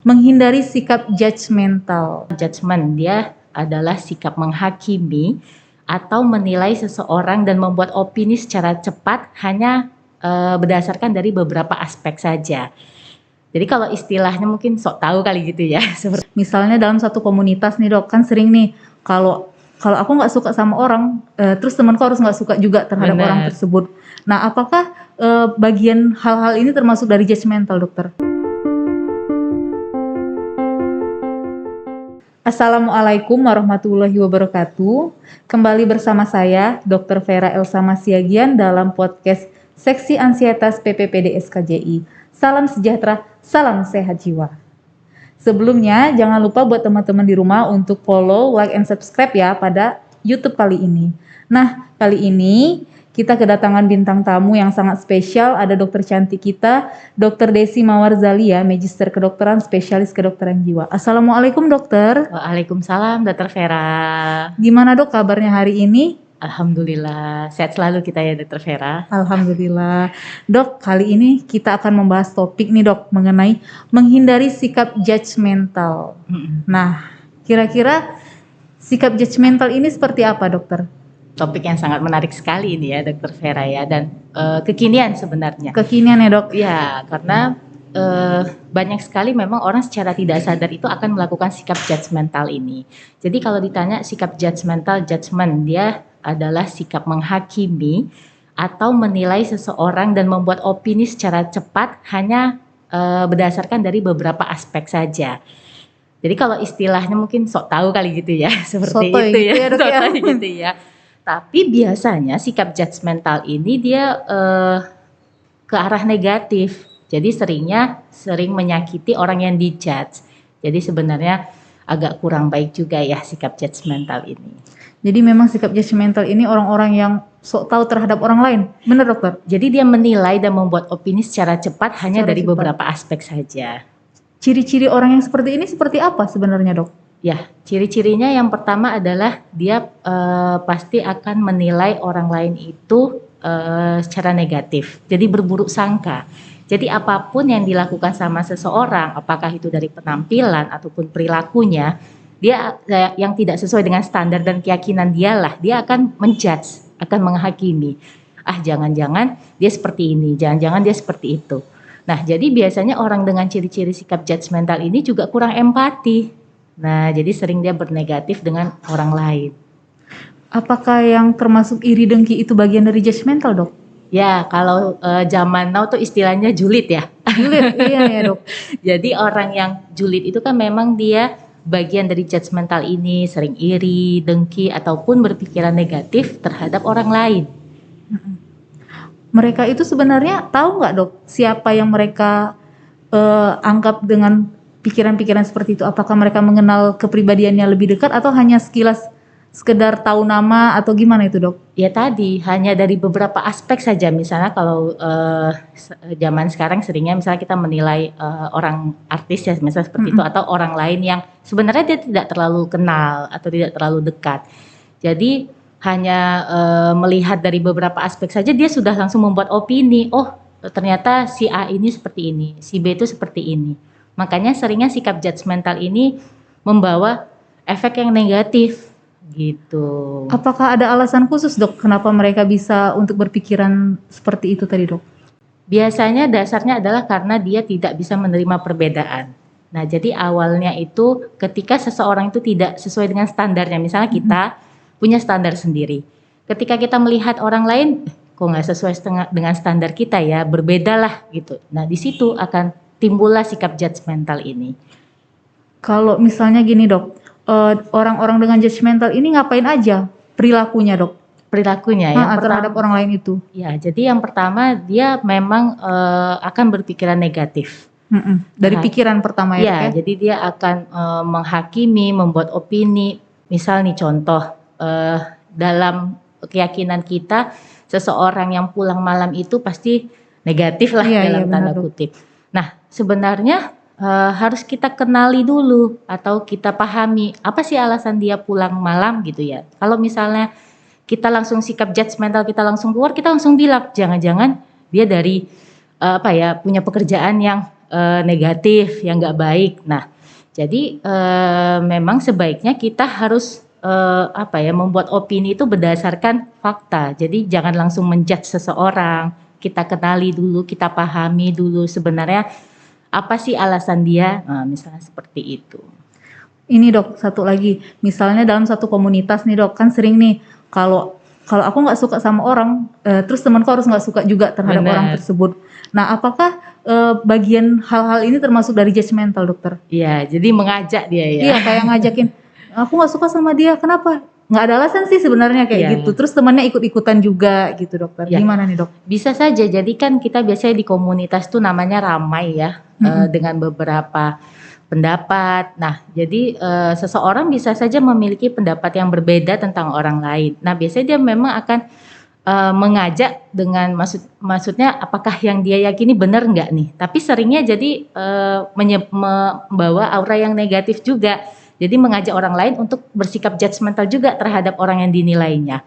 menghindari sikap judgmental. Judgment dia adalah sikap menghakimi atau menilai seseorang dan membuat opini secara cepat hanya berdasarkan dari beberapa aspek saja. Jadi kalau istilahnya mungkin sok tahu kali gitu ya. Misalnya dalam satu komunitas nih dok, kan sering nih kalau aku nggak suka sama orang, terus temanku harus nggak suka juga terhadap Benar. orang tersebut. Nah, apakah bagian hal-hal ini termasuk dari judgmental, dokter? Assalamualaikum warahmatullahi wabarakatuh. Kembali bersama saya, Dr. Vera Elsa Masiagian dalam podcast Seksi Ansietas PPPD SKJI. Salam sejahtera, salam sehat jiwa. Sebelumnya, jangan lupa buat teman-teman di rumah untuk follow, like, and subscribe ya pada YouTube kali ini. Nah, kali ini kita kedatangan bintang tamu yang sangat spesial. Ada dokter cantik kita, Dr. Desi Mawarzalia, Magister Kedokteran Spesialis Kedokteran Jiwa. Assalamualaikum dokter. Waalaikumsalam Dr. Vera. Gimana dok kabarnya hari ini? Alhamdulillah, sehat selalu kita ya Dr. Vera. Alhamdulillah. Dok, kali ini kita akan membahas topik nih dok, mengenai menghindari sikap judgmental. Nah, kira-kira sikap judgmental ini seperti apa dokter? Topik yang sangat menarik sekali ini ya Dr. Vera ya, dan kekinian sebenarnya. Kekinian ya dok? Ya, karena banyak sekali memang orang secara tidak sadar itu akan melakukan sikap judgmental ini. Jadi kalau ditanya sikap judgmental, judgment dia adalah sikap menghakimi atau menilai seseorang dan membuat opini secara cepat hanya berdasarkan dari beberapa aspek saja. Jadi kalau istilahnya mungkin sok tahu kali gitu ya, seperti Sotoy itu ya, gitu ya, dok, ya. sotoy gitu ya. Tapi biasanya sikap judgmental ini dia ke arah negatif. Jadi sering menyakiti orang yang dijudge. Jadi sebenarnya agak kurang baik juga ya sikap judgmental ini. Jadi memang sikap judgmental ini orang-orang yang sok tahu terhadap orang lain. Benar dokter? Jadi dia menilai dan membuat opini secara cepat hanya Secara dari cepat. beberapa aspek saja. Ciri-ciri orang yang seperti ini seperti apa sebenarnya dok? Ya, ciri-cirinya yang pertama adalah dia pasti akan menilai orang lain itu secara negatif. Jadi berburuk sangka. Jadi apapun yang dilakukan sama seseorang, apakah itu dari penampilan ataupun perilakunya, dia yang tidak sesuai dengan standar dan keyakinan dialah, dia akan menjudge, akan menghakimi. Ah, jangan-jangan dia seperti ini, jangan-jangan dia seperti itu. Nah, jadi biasanya orang dengan ciri-ciri sikap judgmental ini juga kurang empati. Nah, jadi sering dia bernegatif dengan orang lain. Apakah yang termasuk iri dengki itu bagian dari judgmental dok? Ya, kalau zaman now tuh istilahnya julid ya. Julid, iya ya dok. Jadi orang yang julid itu kan memang dia bagian dari judgmental ini, sering iri, dengki, ataupun berpikiran negatif terhadap orang lain. Mereka itu sebenarnya tahu nggak dok siapa yang mereka anggap dengan pikiran-pikiran seperti itu? Apakah mereka mengenal kepribadiannya lebih dekat atau hanya sekedar tahu nama atau gimana itu dok? Ya tadi hanya dari beberapa aspek saja. Misalnya kalau zaman sekarang seringnya misalnya kita menilai orang artis ya misalnya seperti itu, atau orang lain yang sebenarnya dia tidak terlalu kenal atau tidak terlalu dekat. Jadi hanya melihat dari beberapa aspek saja dia sudah langsung membuat opini. Oh, ternyata si A ini seperti ini, si B itu seperti ini. Makanya seringnya sikap judgmental ini membawa efek yang negatif gitu. Apakah ada alasan khusus dok kenapa mereka bisa untuk berpikiran seperti itu tadi dok? Biasanya dasarnya adalah karena dia tidak bisa menerima perbedaan. Nah, jadi awalnya itu ketika seseorang itu tidak sesuai dengan standarnya. Misalnya kita punya standar sendiri. Ketika kita melihat orang lain, kok nggak sesuai dengan standar kita ya, berbedalah gitu. Nah, di situ akan timbullah sikap judgmental ini. Kalau misalnya gini dok, orang-orang dengan judgmental ini ngapain aja perilakunya dok? Perilakunya ya terhadap orang lain itu. Ya, jadi yang pertama dia memang akan berpikiran negatif. Dari pikiran pertama ya. Ya, jadi dia akan menghakimi, membuat opini. Misal nih contoh, dalam keyakinan kita seseorang yang pulang malam itu pasti negatif lah dalam tanda kutip. Nah, sebenarnya harus kita kenali dulu atau kita pahami apa sih alasan dia pulang malam gitu ya. Kalau misalnya kita langsung sikap judgmental, kita langsung keluar, kita langsung bilang jangan-jangan dia dari punya pekerjaan yang negatif, yang nggak baik. Nah, jadi memang sebaiknya kita harus membuat opini itu berdasarkan fakta. Jadi jangan langsung menjudge seseorang. Kita kenali dulu, kita pahami dulu sebenarnya apa sih alasan dia. Nah, misalnya seperti itu. Ini dok, satu lagi, misalnya dalam satu komunitas nih dok, kan sering nih kalau aku nggak suka sama orang, terus temanku harus nggak suka juga terhadap Benar. orang tersebut. Nah, apakah bagian hal-hal ini termasuk dari judgmental, dokter? Iya, jadi mengajak dia ya. Iya, kayak ngajakin, aku nggak suka sama dia, kenapa? Nggak ada alasan sih sebenarnya kayak Iya. gitu. Terus temannya ikut-ikutan juga gitu, dokter. Iya. Gimana nih dok? Bisa saja, jadi kan kita biasanya di komunitas tuh namanya ramai ya, dengan beberapa pendapat. Nah, jadi seseorang bisa saja memiliki pendapat yang berbeda tentang orang lain. Nah, biasanya dia memang akan mengajak dengan maksudnya apakah yang dia yakini benar nggak nih. Tapi seringnya jadi membawa aura yang negatif juga. Jadi mengajak orang lain untuk bersikap judgmental juga terhadap orang yang dinilainya.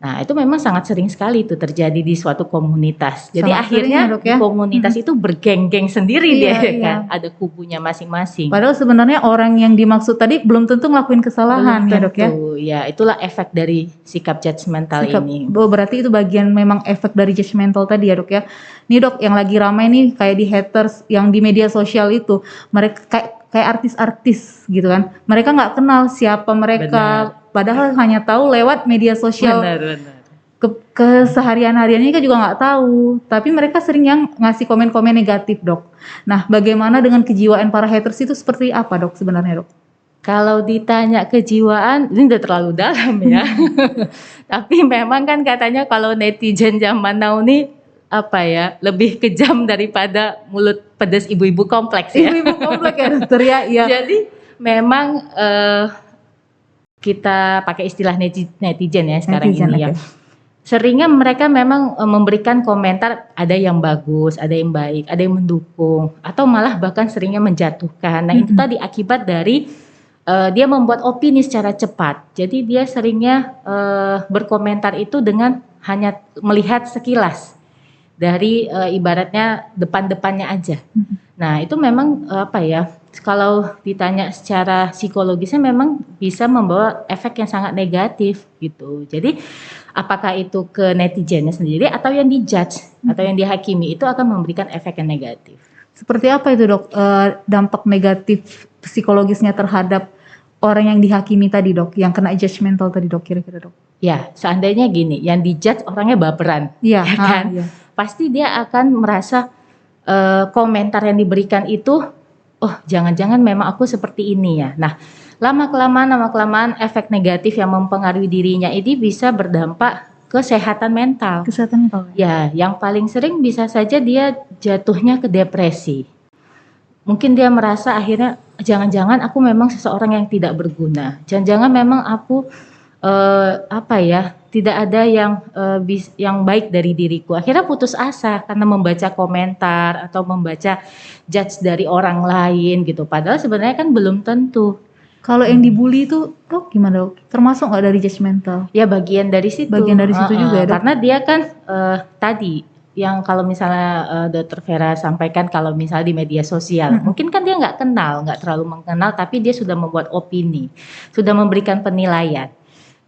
Nah, itu memang sangat sering sekali itu terjadi di suatu komunitas. Jadi Sangat sering akhirnya ya, Dok, ya? di komunitas itu bergeng-geng sendiri Iya, dia iya. kan, ada kubunya masing-masing. Padahal sebenarnya orang yang dimaksud tadi belum tentu ngelakuin kesalahan Belum ya dok ya? tentu. Ya, itulah efek dari sikap judgmental ini. Berarti itu bagian memang efek dari judgmental tadi ya dok ya. Nih dok, yang lagi ramai nih kayak di haters yang di media sosial itu, mereka kayak artis-artis gitu kan. Mereka nggak kenal siapa mereka, padahal hanya tahu lewat media sosial. Benar. Keseharian-hariannya kan juga nggak tahu, tapi mereka sering yang ngasih komen-komen negatif dok. Nah, bagaimana dengan kejiwaan para haters itu seperti apa dok sebenarnya dok? Kalau ditanya kejiwaan, ini udah terlalu dalam ya. Tapi memang kan katanya kalau netizen zaman now nih lebih kejam daripada mulut pedes ibu-ibu kompleks ya. Ibu-ibu kompleks ya dokter ya. Iya. Jadi memang kita pakai istilah netizen ya sekarang Netizen, ini ya. oke. Seringnya mereka memang memberikan komentar, ada yang bagus, ada yang baik, ada yang mendukung, atau malah bahkan seringnya menjatuhkan. Nah, itu tadi akibat dari dia membuat opini secara cepat. Jadi dia seringnya berkomentar itu dengan hanya melihat sekilas dari ibaratnya depan-depannya aja. Nah, itu memang kalau ditanya secara psikologisnya memang bisa membawa efek yang sangat negatif gitu. Jadi apakah itu ke netizennya sendiri atau yang dijudge atau yang dihakimi, itu akan memberikan efek yang negatif. Seperti apa itu dok dampak negatif psikologisnya terhadap orang yang dihakimi tadi dok, yang kena judgmental tadi dok, kira-kira dok? Ya, seandainya gini, yang dijudge orangnya baperan, Iya, ya kan? iya. Pasti dia akan merasa komentar yang diberikan itu, oh jangan-jangan memang aku seperti ini ya. Nah, lama-kelamaan efek negatif yang mempengaruhi dirinya ini bisa berdampak kesehatan mental. Kesehatan mental. Ya, yang paling sering bisa saja dia jatuhnya ke depresi. Mungkin dia merasa akhirnya jangan-jangan aku memang seseorang yang tidak berguna. Jangan-jangan memang aku tidak ada yang baik dari diriku. Akhirnya putus asa karena membaca komentar atau membaca judge dari orang lain gitu. Padahal sebenarnya kan belum tentu. Kalau yang dibully itu dok gimana dok? Termasuk nggak dari judgmental? Ya bagian dari situ. Bagian dari situ juga ya dok? Karena dia kan tadi yang kalau misalnya Dr. Vera sampaikan kalau misalnya di media sosial, mungkin kan dia nggak kenal, nggak terlalu mengenal, tapi dia sudah membuat opini, sudah memberikan penilaian.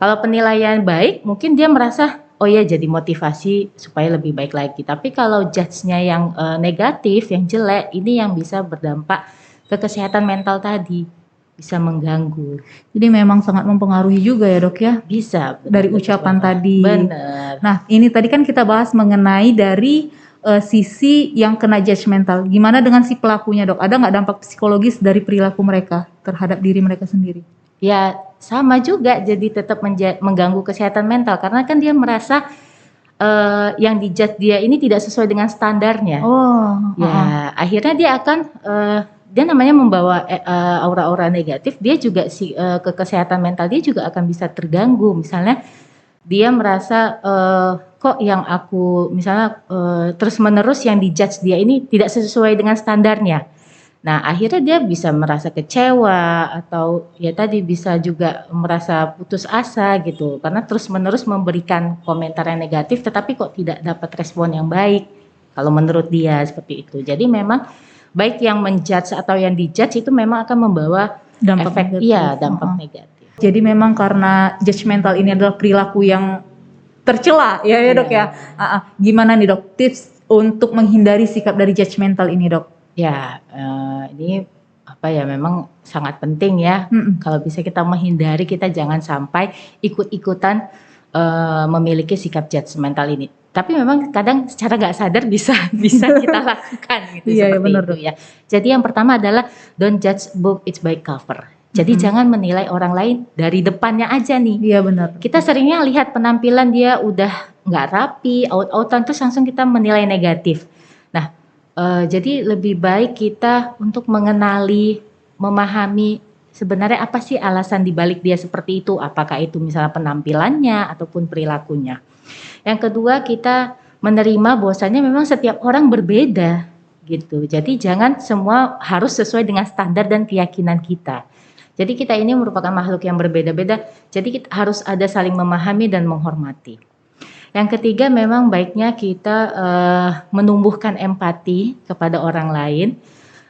Kalau penilaian baik, mungkin dia merasa oh ya jadi motivasi supaya lebih baik lagi. Tapi kalau judge-nya yang negatif, yang jelek, ini yang bisa berdampak ke kesehatan mental tadi, bisa mengganggu. Jadi memang sangat mempengaruhi juga ya dok ya? Bisa. Dari ucapan tadi. Benar. Nah ini tadi kan kita bahas mengenai dari sisi yang kena judgmental. Gimana dengan si pelakunya dok? Ada nggak dampak psikologis dari perilaku mereka terhadap diri mereka sendiri? Ya sama juga, jadi tetap mengganggu kesehatan mental karena kan dia merasa yang dijudge dia ini tidak sesuai dengan standarnya. Ya akhirnya dia akan dia namanya membawa aura-aura negatif. Dia juga ke kesehatan mental dia juga akan bisa terganggu. Misalnya dia merasa kok yang aku misalnya terus menerus yang dijudge dia ini tidak sesuai dengan standarnya. Nah akhirnya dia bisa merasa kecewa atau ya tadi bisa juga merasa putus asa gitu karena terus menerus memberikan komentar yang negatif tetapi kok tidak dapat respon yang baik kalau menurut dia seperti itu. Jadi memang baik yang menjudge atau yang dijudge itu memang akan membawa Dampak efek negatif. dampak negatif. Jadi memang karena judgmental ini adalah perilaku yang tercela ya dok ya. Gimana nih dok tips untuk menghindari sikap dari judgmental ini dok? Ya, ini memang sangat penting ya. Kalau bisa kita menghindari, kita jangan sampai ikut-ikutan memiliki sikap judgmental ini. Tapi memang kadang secara nggak sadar bisa kita lakukan gitu seperti bener, itu ya. Jadi yang pertama adalah don't judge book it's by cover. Jadi jangan menilai orang lain dari depannya aja nih. Iya benar. Kita seringnya lihat penampilan dia udah nggak rapi, out-outan terus langsung kita menilai negatif. Nah, jadi lebih baik kita untuk mengenali, memahami sebenarnya apa sih alasan dibalik dia seperti itu. Apakah itu misalnya penampilannya ataupun perilakunya. Yang kedua kita menerima bahwasanya memang setiap orang berbeda gitu. Jadi jangan semua harus sesuai dengan standar dan keyakinan kita. Jadi kita ini merupakan makhluk yang berbeda-beda. Jadi kita harus ada saling memahami dan menghormati. Yang ketiga memang baiknya kita menumbuhkan empati kepada orang lain.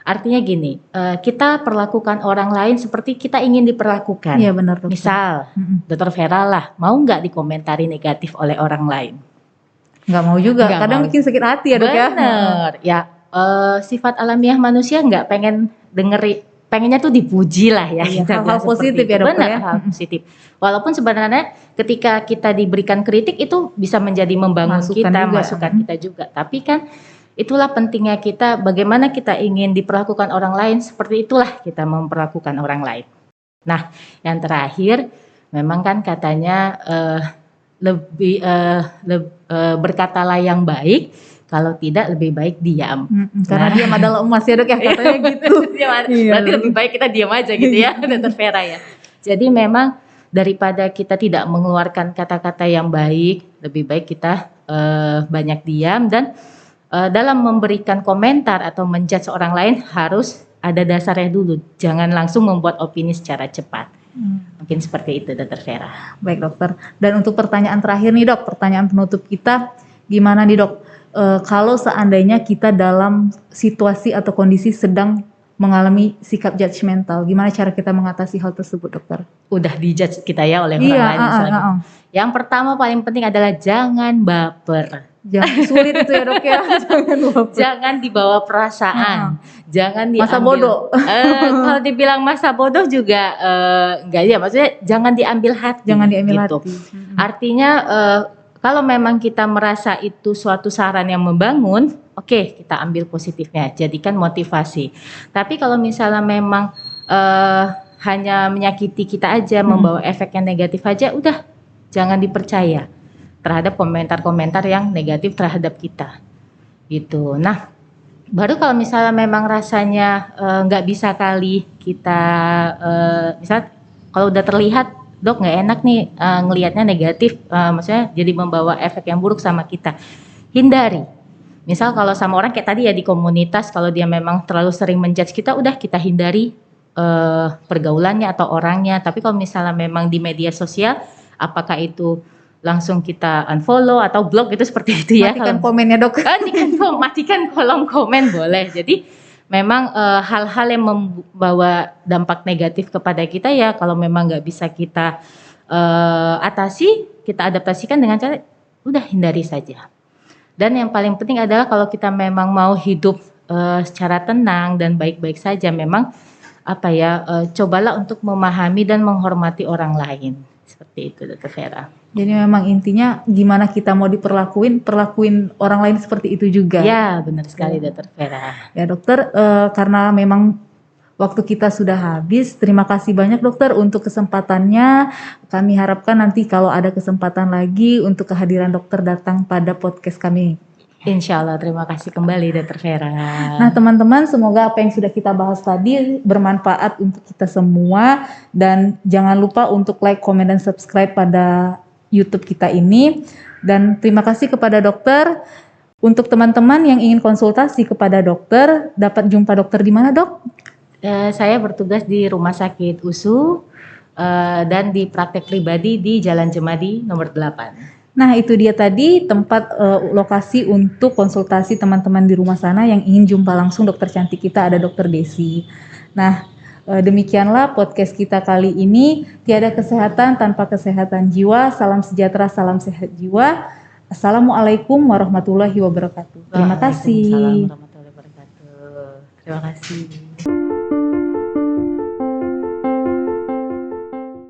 Artinya gini, kita perlakukan orang lain seperti kita ingin diperlakukan. Iya benar dokter. Misal, Dokter Vera lah, mau nggak dikomentari negatif oleh orang lain? Nggak mau juga, kadang bikin sakit hati ya dok ya. Bener, ya sifat alamiah manusia nggak pengennya tuh dipuji lah ya. Iya, hal-hal positif ya dok ya. Hal positif. Walaupun sebenarnya ketika kita diberikan kritik itu bisa menjadi membangun masukan kita juga. Tapi kan itulah pentingnya kita, bagaimana kita ingin diperlakukan orang lain, seperti itulah kita memperlakukan orang lain. Nah, yang terakhir, memang kan katanya berkatalah yang baik, kalau tidak lebih baik diam. Karena diam adalah emas ya dok ya, katanya gitu. Berarti lebih baik kita diam aja gitu ya, Dokter Vera ya. Jadi memang daripada kita tidak mengeluarkan kata-kata yang baik, lebih baik kita banyak diam dan dalam memberikan komentar atau menjudge orang lain harus ada dasarnya dulu. Jangan langsung membuat opini secara cepat. Mungkin seperti itu Dokter Vera. Baik dokter. Dan untuk pertanyaan terakhir nih dok, pertanyaan penutup kita, gimana nih dok? Kalau seandainya kita dalam situasi atau kondisi sedang mengalami sikap judgmental, gimana cara kita mengatasi hal tersebut dokter? Udah dijudge kita ya oleh orang lain. Yang pertama paling penting adalah jangan baper. Jangan sulit itu ya dok ya. Jangan dibawa perasaan. Jangan diambil, masa bodoh. Kalau dibilang masa bodoh juga enggak ya. Maksudnya jangan diambil hati. Jangan diambil gitu. hati. Artinya kalau memang kita merasa itu suatu saran yang membangun, oke, kita ambil positifnya. Jadikan motivasi. Tapi kalau misalnya memang hanya menyakiti kita aja, membawa efek yang negatif aja, udah jangan dipercaya terhadap komentar-komentar yang negatif terhadap kita gitu. Nah baru kalau misalnya memang rasanya nggak bisa kali kita misal kalau udah terlihat dok nggak enak nih ngelihatnya negatif, maksudnya jadi membawa efek yang buruk sama kita, hindari. Misal kalau sama orang kayak tadi ya di komunitas, kalau dia memang terlalu sering menjudge kita, udah kita hindari pergaulannya atau orangnya. Tapi kalau misalnya memang di media sosial, apakah itu langsung kita unfollow atau blog itu seperti itu ya. Matikan komennya dok. Matikan kolom komen boleh. Jadi memang hal-hal yang membawa dampak negatif kepada kita ya kalau memang nggak bisa kita atasi, kita adaptasikan dengan cara udah hindari saja. Dan yang paling penting adalah kalau kita memang mau hidup secara tenang dan baik-baik saja, memang cobalah untuk memahami dan menghormati orang lain. Seperti itu Dokter Vera. Jadi memang intinya gimana kita mau perlakuin orang lain seperti itu juga. Ya benar sekali Dokter Vera. Ya dokter, karena memang waktu kita sudah habis, terima kasih banyak dokter untuk kesempatannya. Kami harapkan nanti kalau ada kesempatan lagi untuk kehadiran dokter datang pada podcast kami. Insya Allah, terima kasih kembali Dokter Vera. Nah teman-teman, semoga apa yang sudah kita bahas tadi bermanfaat untuk kita semua. Dan jangan lupa untuk like, komen, dan subscribe pada YouTube kita ini. Dan terima kasih kepada dokter. Untuk teman-teman yang ingin konsultasi kepada dokter, dapat jumpa dokter di mana dok? Saya bertugas di Rumah Sakit USU dan di praktek pribadi di Jalan Jemadi nomor 8. Nah, itu dia tadi tempat lokasi untuk konsultasi teman-teman di rumah sana yang ingin jumpa langsung dokter cantik kita, ada Dokter Desi. Nah, demikianlah podcast kita kali ini. Tiada kesehatan tanpa kesehatan jiwa. Salam sejahtera, salam sehat jiwa. Assalamualaikum warahmatullahi wabarakatuh. Terima Waalaikumsalam kasih. warahmatullahi wabarakatuh. Terima kasih.